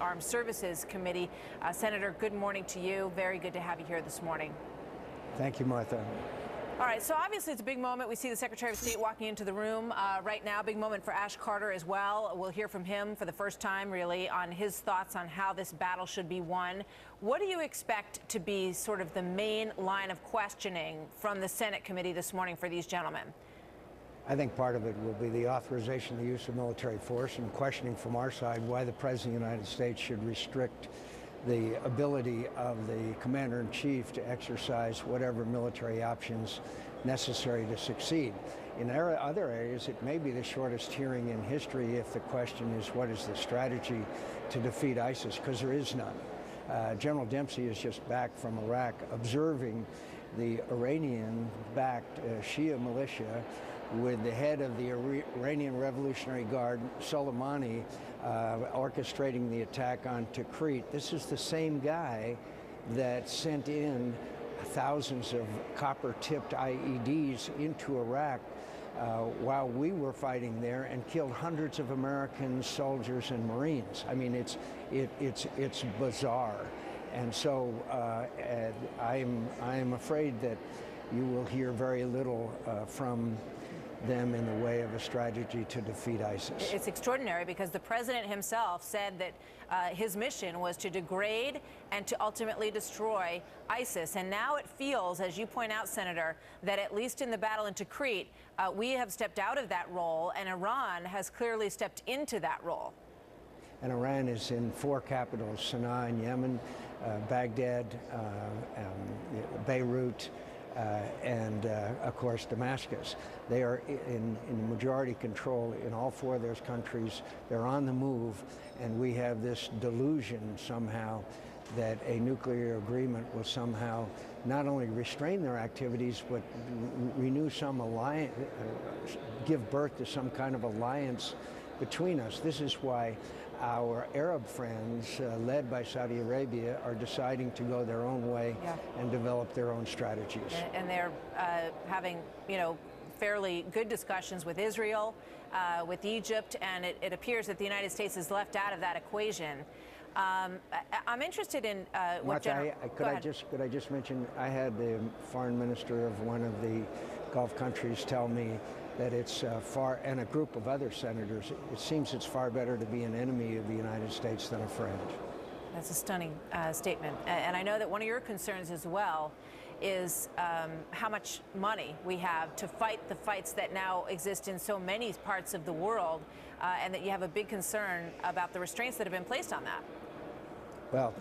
Armed Services Committee. Senator, good morning to you. Very good to have you here this morning. Thank you, Martha. All right, so obviously it's a big moment. We see the Secretary of State walking into the room right now. Big moment for Ash Carter as well. We'll hear from him for the first time, really, on his thoughts on how this battle should be won. What do you expect to be sort of the main line of questioning from the Senate committee this morning for these gentlemen? I think part of it will be the authorization of the use of military force and questioning from our side why the President of the United States should restrict the ability of the Commander-in-Chief to exercise whatever military options necessary to succeed. In other areas, it may be the shortest hearing in history if the question is what is the strategy to defeat ISIS, because there is none. General Dempsey is just back from Iraq observing the Iranian-backed Shia militia with the head of the Iranian Revolutionary Guard, Soleimani, orchestrating the attack on Tikrit. This is the same guy that sent in thousands of copper-tipped IEDs into Iraq while we were fighting there and killed hundreds of American soldiers and Marines. I mean, it's bizarre. And so I am afraid that you will hear very little from them in the way of a strategy to defeat ISIS. It's extraordinary because the president himself said that his mission was to degrade and to ultimately destroy ISIS. And now it feels, as you point out, Senator, that at least in the battle in Tikrit, we have stepped out of that role, and Iran has clearly stepped into that role. And Iran is in 4 capitals: Sana'a in Yemen, Baghdad, Beirut, and of course Damascus. They are in majority control in all 4 of those countries. They're on the move, and we have this delusion somehow that a nuclear agreement will somehow not only restrain their activities, but renew some alliance, give birth to some kind of alliance between us. This is why our Arab friends, led by Saudi Arabia, are deciding to go their own way and develop their own strategies. And they're having, fairly good discussions with Israel, with Egypt, and it appears that the United States is left out of that equation. I'm interested in what Martha, could I just mention, I had the foreign minister of one of the Gulf countries tell me that it's and a group of other senators, it seems it's far better to be an enemy of the United States than a friend. That's a stunning statement. And I know that one of your concerns as well is how much money we have to fight the fights that now exist in so many parts of the world, and that you have a big concern about the restraints that have been placed on that. Well,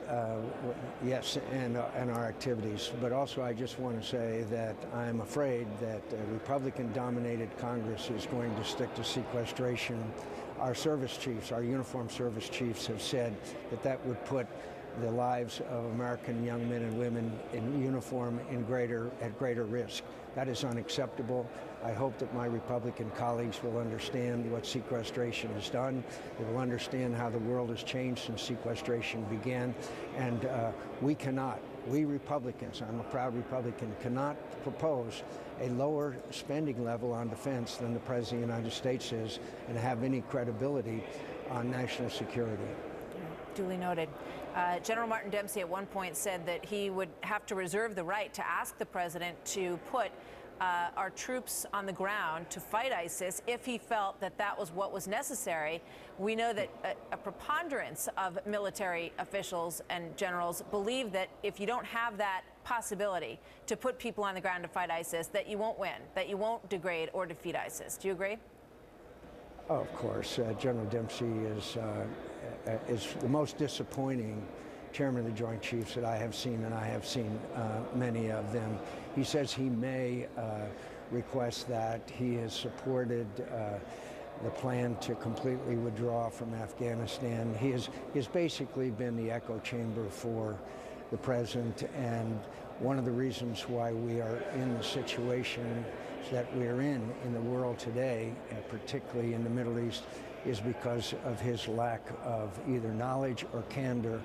yes, and our activities. But also I just want to say that I'm afraid that a Republican-dominated Congress is going to stick to sequestration. Our service chiefs, our uniformed service chiefs, have said that that would put the lives of American young men and women in uniform at greater risk. That is unacceptable. I hope that my Republican colleagues will understand what sequestration has done. They will understand how the world has changed since sequestration began. And we Republicans, I'm a proud Republican, cannot propose a lower spending level on defense than the President of the United States is and have any credibility on national security. Duly noted. General Martin Dempsey at one point said that he would have to reserve the right to ask the president to put our troops on the ground to fight ISIS if he felt that that was what was necessary. We know that a preponderance of military officials and generals believe that if you don't have that possibility to put people on the ground to fight ISIS, that you won't win, that you won't degrade or defeat ISIS. Do you agree? Oh, of course. General Dempsey is the most disappointing chairman of the Joint Chiefs that I have seen, and I have seen many of them. He says he may request that. He has supported the plan to completely withdraw from Afghanistan. He has basically been the echo chamber for the president, and one of the reasons why we are in the situation that we're in the world today, and particularly in the Middle East, is because of his lack of either knowledge or candor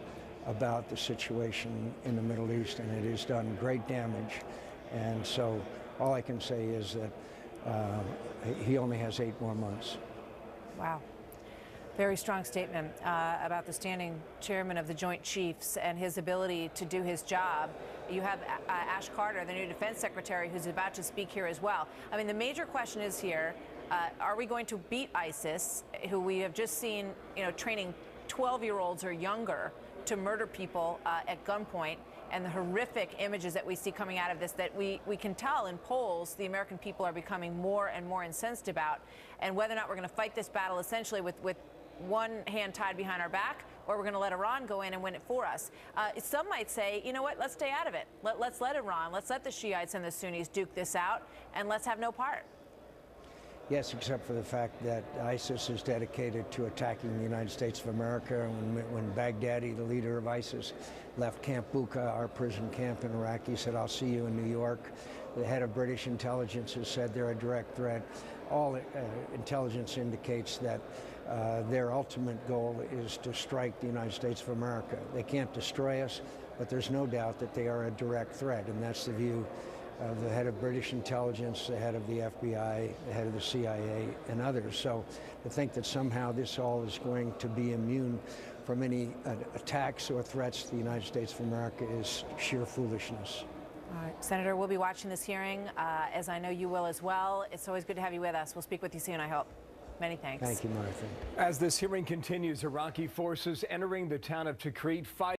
about the situation in the Middle East, and it has done great damage. And so all I can say is that he only has 8 more months. Wow. Very strong statement about the standing chairman of the Joint Chiefs and his ability to do his job. You have Ash Carter, the new defense secretary, who's about to speak here as well. I mean, the major question is here, are we going to beat ISIS, who we have just seen, training 12-year-olds or younger to murder people at gunpoint, and the horrific images that we see coming out of this that we can tell in polls the American people are becoming more and more incensed about, and whether or not we're going to fight this battle essentially with one hand tied behind our back, or we're going to let Iran go in and win it for us. Some might say, you know what, let's stay out of it. Let's let Iran, let's let the Shiites and the Sunnis duke this out, and let's have no part. Yes, except for the fact that ISIS is dedicated to attacking the United States of America. When Baghdadi, the leader of ISIS, left Camp Bucca, our prison camp in Iraq, he said, "I'll see you in New York." The head of British intelligence has said they're a direct threat. All intelligence indicates that their ultimate goal is to strike the United States of America. They can't destroy us, but there's no doubt that they are a direct threat, and that's the view of the head of British intelligence, the head of the FBI, the head of the CIA, and others. So to think that somehow this all is going to be immune from any attacks or threats to the United States of America is sheer foolishness. All right, Senator, we'll be watching this hearing, as I know you will as well. It's always good to have you with us. We'll speak with you soon, I hope. Many thanks. Thank you, Martha. As this hearing continues, Iraqi forces entering the town of Tikrit,